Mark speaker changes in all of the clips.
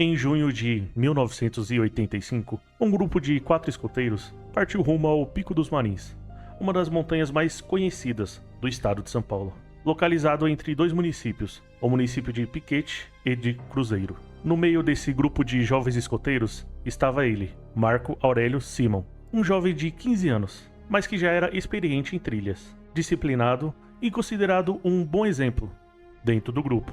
Speaker 1: Em junho de 1985, um grupo de 4 escoteiros partiu rumo ao Pico dos Marins, uma das montanhas mais conhecidas do estado de São Paulo, localizado entre dois municípios, o município de Piquete e de Cruzeiro. No meio desse grupo de jovens escoteiros estava ele, Marco Aurélio Simon, um jovem de 15 anos, mas que já era experiente em trilhas, disciplinado e considerado um bom exemplo dentro do grupo.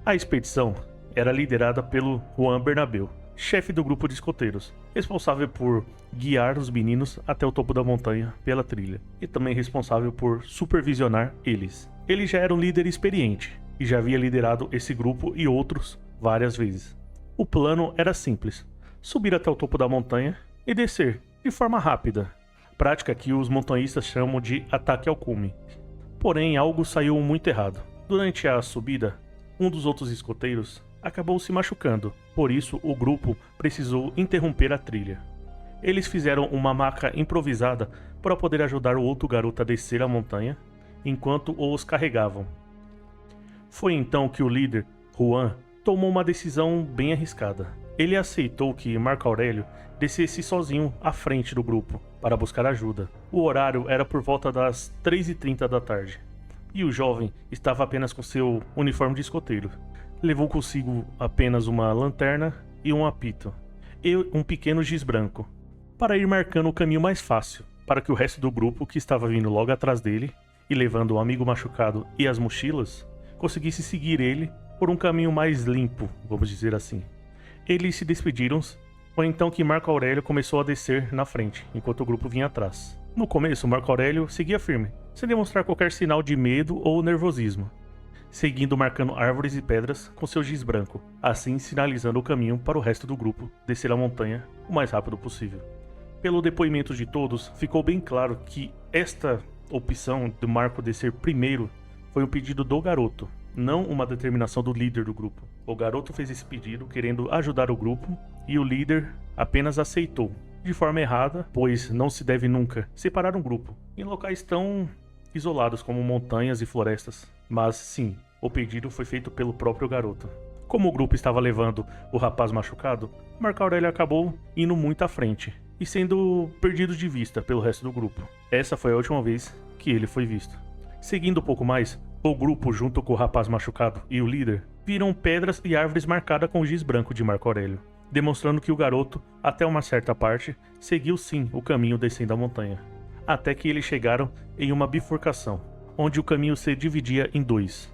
Speaker 1: A expedição era liderada pelo Juan Bernabéu, chefe do grupo de escoteiros, responsável por guiar os meninos até o topo da montanha pela trilha, e também responsável por supervisionar eles. Ele já era um líder experiente, e já havia liderado esse grupo e outros várias vezes. O plano era simples: subir até o topo da montanha e descer de forma rápida, prática que os montanhistas chamam de ataque ao cume. Porém, algo saiu muito errado. Durante a subida, um dos outros escoteiros acabou se machucando, por isso o grupo precisou interromper a trilha. Eles fizeram uma maca improvisada para poder ajudar o outro garoto a descer a montanha, enquanto os carregavam. Foi então que o líder, Juan, tomou uma decisão bem arriscada. Ele aceitou que Marco Aurélio descesse sozinho à frente do grupo para buscar ajuda. O horário era por volta das 3h30 da tarde, e o jovem estava apenas com seu uniforme de escoteiro. Levou consigo apenas uma lanterna e um apito, e um pequeno giz branco, para ir marcando o caminho mais fácil, para que o resto do grupo que estava vindo logo atrás dele, e levando o amigo machucado e as mochilas, conseguisse seguir ele por um caminho mais limpo, vamos dizer assim. Eles se despediram, foi então que Marco Aurélio começou a descer na frente, enquanto o grupo vinha atrás. No começo, Marco Aurélio seguia firme, sem demonstrar qualquer sinal de medo ou nervosismo, seguindo marcando árvores e pedras com seu giz branco, assim sinalizando o caminho para o resto do grupo descer a montanha o mais rápido possível. Pelo depoimento de todos, ficou bem claro que esta opção de Marco descer primeiro foi um pedido do garoto, não uma determinação do líder do grupo. O garoto fez esse pedido querendo ajudar o grupo e o líder apenas aceitou, de forma errada, pois não se deve nunca separar um grupo em locais tão isolados como montanhas e florestas. Mas sim, o pedido foi feito pelo próprio garoto. Como o grupo estava levando o rapaz machucado, Marco Aurélio acabou indo muito à frente e sendo perdido de vista pelo resto do grupo. Essa foi a última vez que ele foi visto. Seguindo um pouco mais, o grupo, junto com o rapaz machucado e o líder, viram pedras e árvores marcadas com o giz branco de Marco Aurélio, demonstrando que o garoto, até uma certa parte, seguiu sim o caminho descendo a montanha, até que eles chegaram em uma bifurcação, onde o caminho se dividia em dois.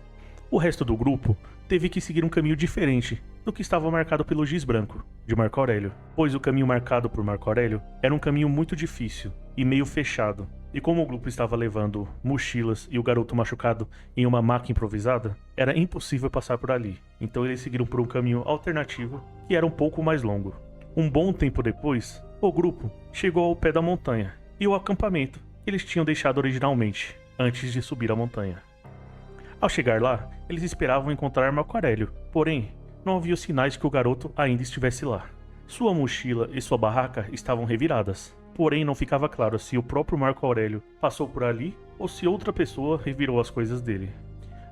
Speaker 1: O resto do grupo teve que seguir um caminho diferente do que estava marcado pelo giz branco de Marco Aurélio, pois o caminho marcado por Marco Aurélio era um caminho muito difícil e meio fechado, e como o grupo estava levando mochilas e o garoto machucado em uma maca improvisada, era impossível passar por ali, então eles seguiram por um caminho alternativo que era um pouco mais longo. Um bom tempo depois, o grupo chegou ao pé da montanha e o acampamento que eles tinham deixado originalmente, antes de subir a montanha. Ao chegar lá, eles esperavam encontrar Marco Aurélio, porém, não havia sinais de que o garoto ainda estivesse lá. Sua mochila e sua barraca estavam reviradas, porém não ficava claro se o próprio Marco Aurélio passou por ali ou se outra pessoa revirou as coisas dele.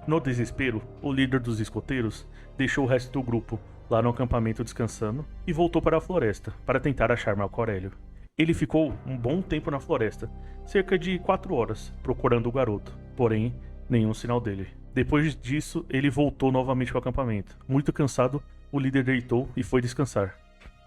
Speaker 1: No desespero, o líder dos escoteiros deixou o resto do grupo lá no acampamento descansando e voltou para a floresta para tentar achar Marco Aurélio. Ele ficou um bom tempo na floresta, cerca de 4 horas, procurando o garoto, porém, nenhum sinal dele. Depois disso, ele voltou novamente ao acampamento. Muito cansado, o líder deitou e foi descansar.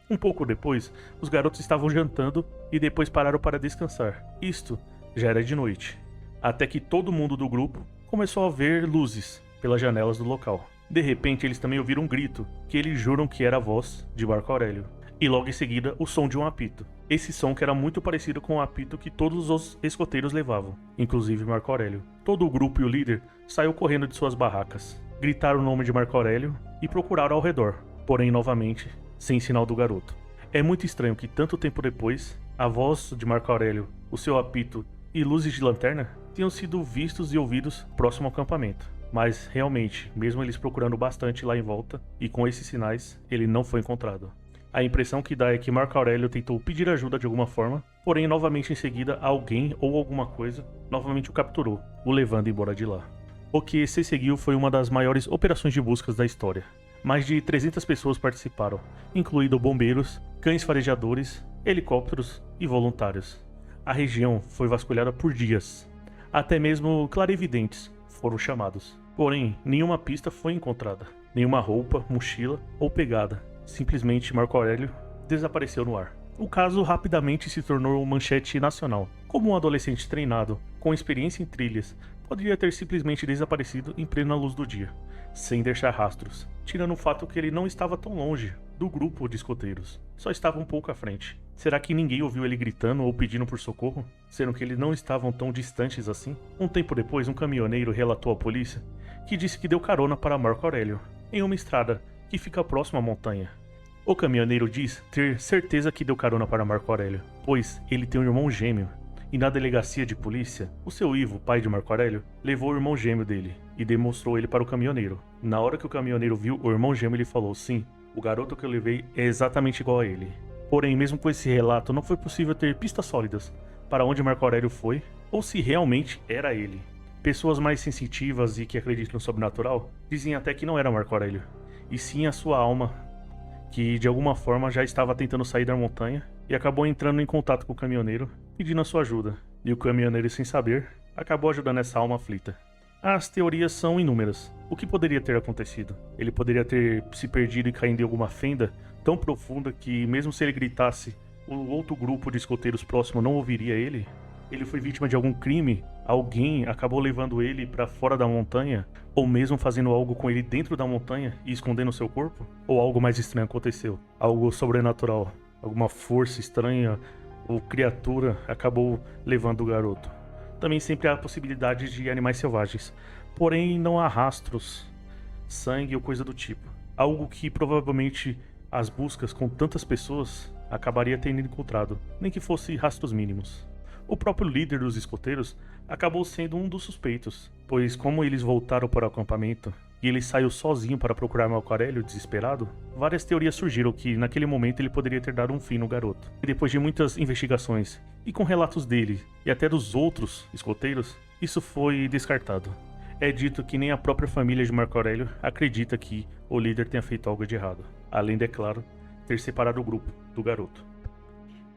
Speaker 1: Um pouco depois, os garotos estavam jantando e depois pararam para descansar. Isto já era de noite, até que todo mundo do grupo começou a ver luzes pelas janelas do local. De repente, eles também ouviram um grito, que eles juram que era a voz de Marco Aurélio. E logo em seguida, o som de um apito. Esse som que era muito parecido com o apito que todos os escoteiros levavam, inclusive Marco Aurélio. Todo o grupo e o líder saiu correndo de suas barracas, gritaram o nome de Marco Aurélio e procuraram ao redor, porém novamente, sem sinal do garoto. É muito estranho que tanto tempo depois, a voz de Marco Aurélio, o seu apito e luzes de lanterna tenham sido vistos e ouvidos próximo ao acampamento. Mas realmente, mesmo eles procurando bastante lá em volta, e com esses sinais, ele não foi encontrado. A impressão que dá é que Marco Aurélio tentou pedir ajuda de alguma forma, porém novamente em seguida alguém ou alguma coisa novamente o capturou, o levando embora de lá. O que se seguiu foi uma das maiores operações de buscas da história. Mais de 300 pessoas participaram, incluindo bombeiros, cães farejadores, helicópteros e voluntários. A região foi vasculhada por dias. Até mesmo clarividentes foram chamados. Porém, nenhuma pista foi encontrada. Nenhuma roupa, mochila ou pegada. Simplesmente Marco Aurélio desapareceu no ar. O caso rapidamente se tornou manchete nacional. Como um adolescente treinado, com experiência em trilhas, poderia ter simplesmente desaparecido em plena luz do dia, sem deixar rastros, tirando o fato que ele não estava tão longe do grupo de escoteiros, só estava um pouco à frente. Será que ninguém ouviu ele gritando ou pedindo por socorro, sendo que eles não estavam tão distantes assim? Um tempo depois, um caminhoneiro relatou à polícia que disse que deu carona para Marco Aurélio, em uma estrada que fica próxima à montanha. O caminhoneiro diz ter certeza que deu carona para Marco Aurélio, pois ele tem um irmão gêmeo. E na delegacia de polícia, o seu Ivo, pai de Marco Aurélio, levou o irmão gêmeo dele e demonstrou ele para o caminhoneiro. Na hora que o caminhoneiro viu o irmão gêmeo, ele falou: sim, o garoto que eu levei é exatamente igual a ele. Porém, mesmo com esse relato, não foi possível ter pistas sólidas para onde Marco Aurélio foi ou se realmente era ele. Pessoas mais sensitivas e que acreditam no sobrenatural dizem até que não era Marco Aurélio, e sim a sua alma, que de alguma forma já estava tentando sair da montanha e acabou entrando em contato com o caminhoneiro, pedindo a sua ajuda. E o caminhoneiro, sem saber, acabou ajudando essa alma aflita. As teorias são inúmeras. O que poderia ter acontecido? Ele poderia ter se perdido e caído em alguma fenda tão profunda que, mesmo se ele gritasse, o outro grupo de escoteiros próximo não ouviria ele? Ele foi vítima de algum crime? Alguém acabou levando ele para fora da montanha? Ou mesmo fazendo algo com ele dentro da montanha e escondendo seu corpo? Ou algo mais estranho aconteceu? Algo sobrenatural? Alguma força estranha ou criatura acabou levando o garoto? Também sempre há possibilidades de animais selvagens, porém não há rastros, sangue ou coisa do tipo. Algo que provavelmente as buscas com tantas pessoas acabaria tendo encontrado, nem que fosse rastros mínimos. O próprio líder dos escoteiros acabou sendo um dos suspeitos, pois como eles voltaram para o acampamento e ele saiu sozinho para procurar Marco Aurélio desesperado, várias teorias surgiram que naquele momento ele poderia ter dado um fim no garoto. E depois de muitas investigações, e com relatos dele e até dos outros escoteiros, isso foi descartado. É dito que nem a própria família de Marco Aurélio acredita que o líder tenha feito algo de errado, além de, é claro, ter separado o grupo do garoto.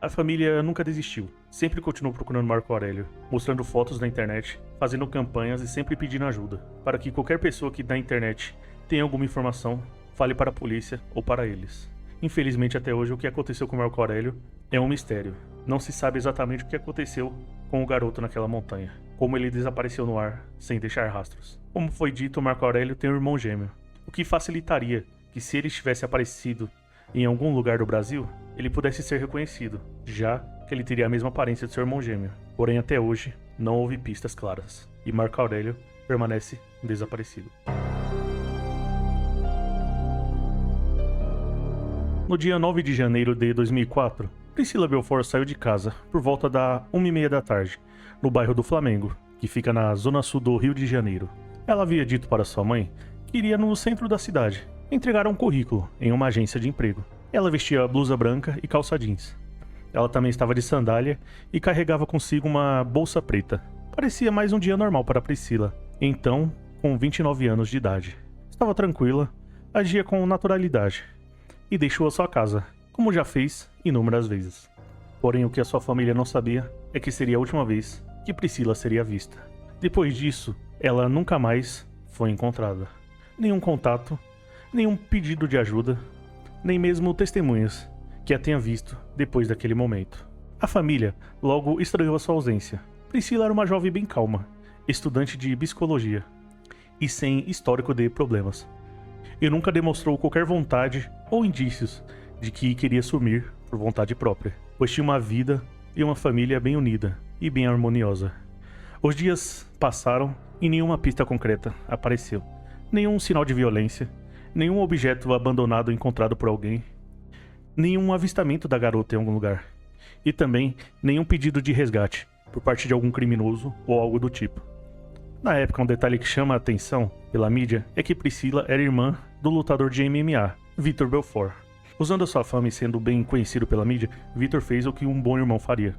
Speaker 1: A família nunca desistiu, sempre continuou procurando Marco Aurélio, mostrando fotos na internet, fazendo campanhas e sempre pedindo ajuda, para que qualquer pessoa que na internet tenha alguma informação, fale para a polícia ou para eles. Infelizmente até hoje o que aconteceu com Marco Aurélio é um mistério. Não se sabe exatamente o que aconteceu com o garoto naquela montanha, como ele desapareceu no ar sem deixar rastros. Como foi dito, Marco Aurélio tem um irmão gêmeo, o que facilitaria que se ele tivesse aparecido em algum lugar do Brasil, ele pudesse ser reconhecido, já que ele teria a mesma aparência de seu irmão gêmeo. Porém, até hoje, não houve pistas claras, e Marco Aurélio permanece desaparecido. No dia 9 de janeiro de 2004, Priscila Belfort saiu de casa por volta da 1h30 da tarde, no bairro do Flamengo, que fica na zona sul do Rio de Janeiro. Ela havia dito para sua mãe que iria no centro da cidade entregar um currículo em uma agência de emprego. Ela vestia blusa branca e calça jeans. Ela também estava de sandália e carregava consigo uma bolsa preta. Parecia mais um dia normal para Priscila, então com 29 anos de idade. Estava tranquila, agia com naturalidade e deixou a sua casa, como já fez inúmeras vezes. Porém, o que a sua família não sabia é que seria a última vez que Priscila seria vista. Depois disso, ela nunca mais foi encontrada. Nenhum contato, nenhum pedido de ajuda, nem mesmo testemunhas que a tenha visto depois daquele momento. A família logo estranhou a sua ausência. Priscila era uma jovem bem calma, estudante de psicologia e sem histórico de problemas. E nunca demonstrou qualquer vontade ou indícios de que queria sumir por vontade própria, pois tinha uma vida e uma família bem unida e bem harmoniosa. Os dias passaram e nenhuma pista concreta apareceu, nenhum sinal de violência, nenhum objeto abandonado encontrado por alguém, nenhum avistamento da garota em algum lugar, e também nenhum pedido de resgate por parte de algum criminoso ou algo do tipo. Na época, um detalhe que chama a atenção pela mídia é que Priscila era irmã do lutador de MMA, Vitor Belfort. Usando a sua fama e sendo bem conhecido pela mídia, Vitor fez o que um bom irmão faria.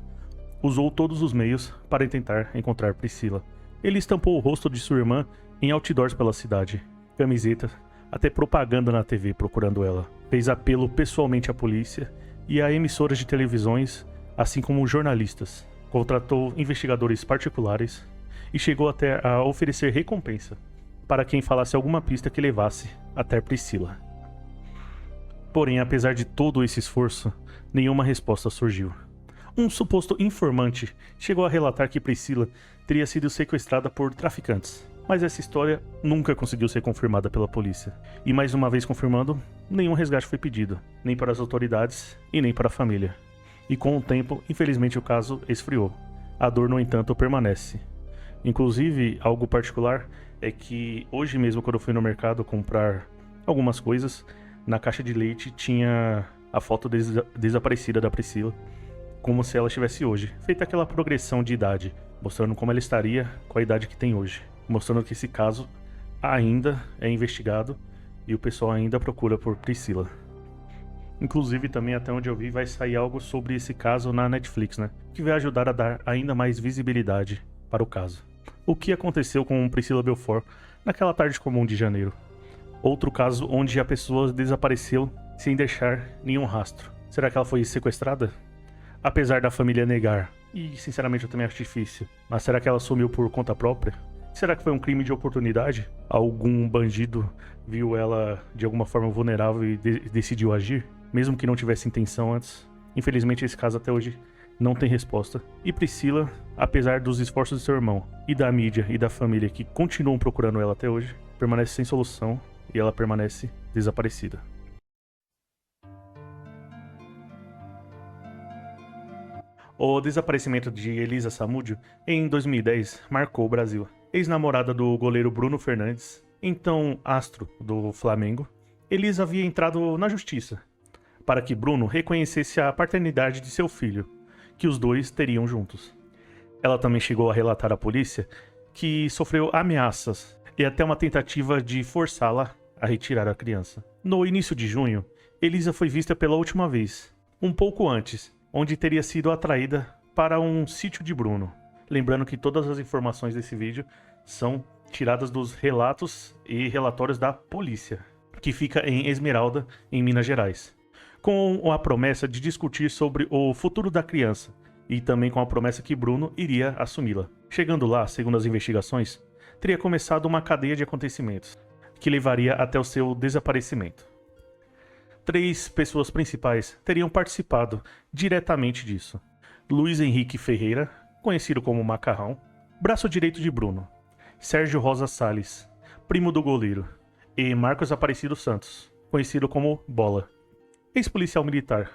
Speaker 1: Usou todos os meios para tentar encontrar Priscila. Ele estampou o rosto de sua irmã em outdoors pela cidade, camisetas, até propaganda na TV procurando ela. Fez apelo pessoalmente à polícia e a emissoras de televisões, assim como jornalistas. Contratou investigadores particulares e chegou até a oferecer recompensa para quem falasse alguma pista que levasse até Priscila. Porém, apesar de todo esse esforço, nenhuma resposta surgiu. Um suposto informante chegou a relatar que Priscila teria sido sequestrada por traficantes, mas essa história nunca conseguiu ser confirmada pela polícia. E mais uma vez confirmando, nenhum resgate foi pedido, nem para as autoridades e nem para a família. E com o tempo, infelizmente o caso esfriou. A dor, no entanto, permanece. Inclusive, algo particular é que hoje mesmo, quando eu fui no mercado comprar algumas coisas, na caixa de leite tinha a foto desaparecida da Priscila, como se ela estivesse hoje, feita aquela progressão de idade, mostrando como ela estaria com a idade que tem hoje, mostrando que esse caso ainda é investigado e o pessoal ainda procura por Priscila. Inclusive também, até onde eu vi, vai sair algo sobre esse caso na Netflix, né? Que vai ajudar a dar ainda mais visibilidade para o caso. O que aconteceu com Priscila Belfort naquela tarde comum de janeiro? Outro caso onde a pessoa desapareceu sem deixar nenhum rastro. Será que ela foi sequestrada? Apesar da família negar, e sinceramente eu também acho difícil, mas será que ela sumiu por conta própria? Será que foi um crime de oportunidade? Algum bandido viu ela de alguma forma vulnerável e decidiu agir? Mesmo que não tivesse intenção antes? Infelizmente esse caso até hoje não tem resposta. E Priscila, apesar dos esforços de seu irmão e da mídia e da família que continuam procurando ela até hoje, permanece sem solução e ela permanece desaparecida. O desaparecimento de Elisa Samúdio em 2010 marcou o Brasil. Ex-namorada do goleiro Bruno Fernandes, então astro do Flamengo, Elisa havia entrado na justiça para que Bruno reconhecesse a paternidade de seu filho, que os dois teriam juntos. Ela também chegou a relatar à polícia que sofreu ameaças e até uma tentativa de forçá-la a retirar a criança. No início de junho, Elisa foi vista pela última vez, um pouco antes, onde teria sido atraída para um sítio de Bruno. Lembrando que todas as informações desse vídeo são tiradas dos relatos e relatórios da polícia, que fica em Esmeralda, em Minas Gerais, com a promessa de discutir sobre o futuro da criança e também com a promessa que Bruno iria assumi-la. Chegando lá, segundo as investigações, teria começado uma cadeia de acontecimentos que levaria até o seu desaparecimento. 3 pessoas principais teriam participado diretamente disso: Luiz Henrique Ferreira, conhecido como Macarrão, braço direito de Bruno; Sérgio Rosa Salles, primo do goleiro; e Marcos Aparecido Santos, conhecido como Bola, ex-policial militar,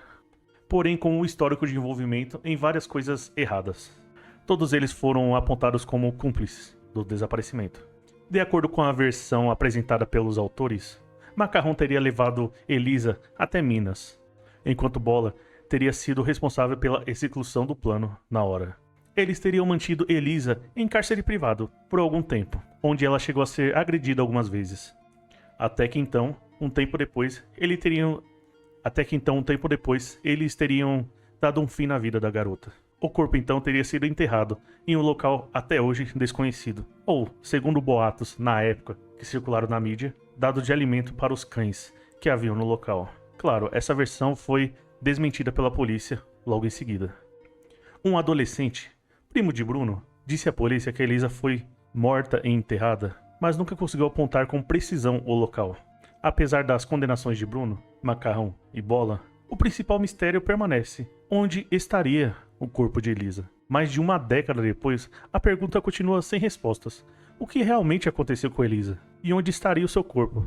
Speaker 1: porém com um histórico de envolvimento em várias coisas erradas. Todos eles foram apontados como cúmplices do desaparecimento. De acordo com a versão apresentada pelos autores, Macarrão teria levado Elisa até Minas, enquanto Bola teria sido responsável pela execução do plano na hora. Eles teriam mantido Elisa em cárcere privado por algum tempo, onde ela chegou a ser agredida algumas vezes. Até que então, um tempo depois, eles teriam dado um fim na vida da garota. O corpo então teria sido enterrado em um local até hoje desconhecido, ou, segundo boatos na época que circularam na mídia, dado de alimento para os cães que haviam no local. Claro, essa versão foi desmentida pela polícia logo em seguida. Um adolescente, primo de Bruno, disse à polícia que Elisa foi morta e enterrada, mas nunca conseguiu apontar com precisão o local. Apesar das condenações de Bruno, Macarrão e Bola, o principal mistério permanece: onde estaria o corpo de Elisa? Mais de uma década depois, a pergunta continua sem respostas. O que realmente aconteceu com Elisa? E onde estaria o seu corpo?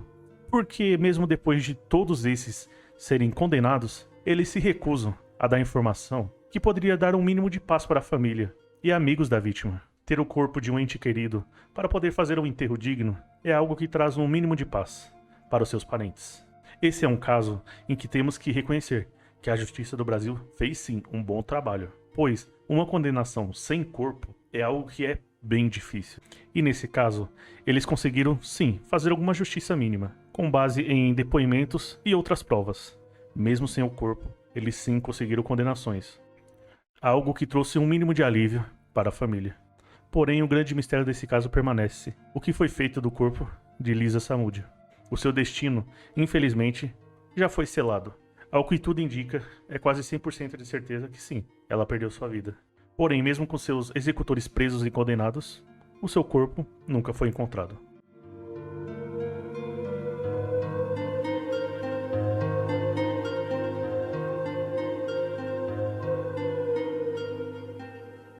Speaker 1: Porque, mesmo depois de todos esses serem condenados, eles se recusam a dar informação que poderia dar um mínimo de paz para a família e amigos da vítima. Ter o corpo de um ente querido para poder fazer um enterro digno é algo que traz um mínimo de paz para os seus parentes. Esse é um caso em que temos que reconhecer que a Justiça do Brasil fez sim um bom trabalho, pois uma condenação sem corpo é algo que é bem difícil. E nesse caso, eles conseguiram sim fazer alguma justiça mínima, com base em depoimentos e outras provas. Mesmo sem o corpo, eles sim conseguiram condenações. Algo que trouxe um mínimo de alívio para a família. Porém, o grande mistério desse caso permanece: o que foi feito do corpo de Elisa Samúdio? O seu destino, infelizmente, já foi selado. Ao que tudo indica, é quase 100% de certeza que sim, ela perdeu sua vida. Porém, mesmo com seus executores presos e condenados, o seu corpo nunca foi encontrado.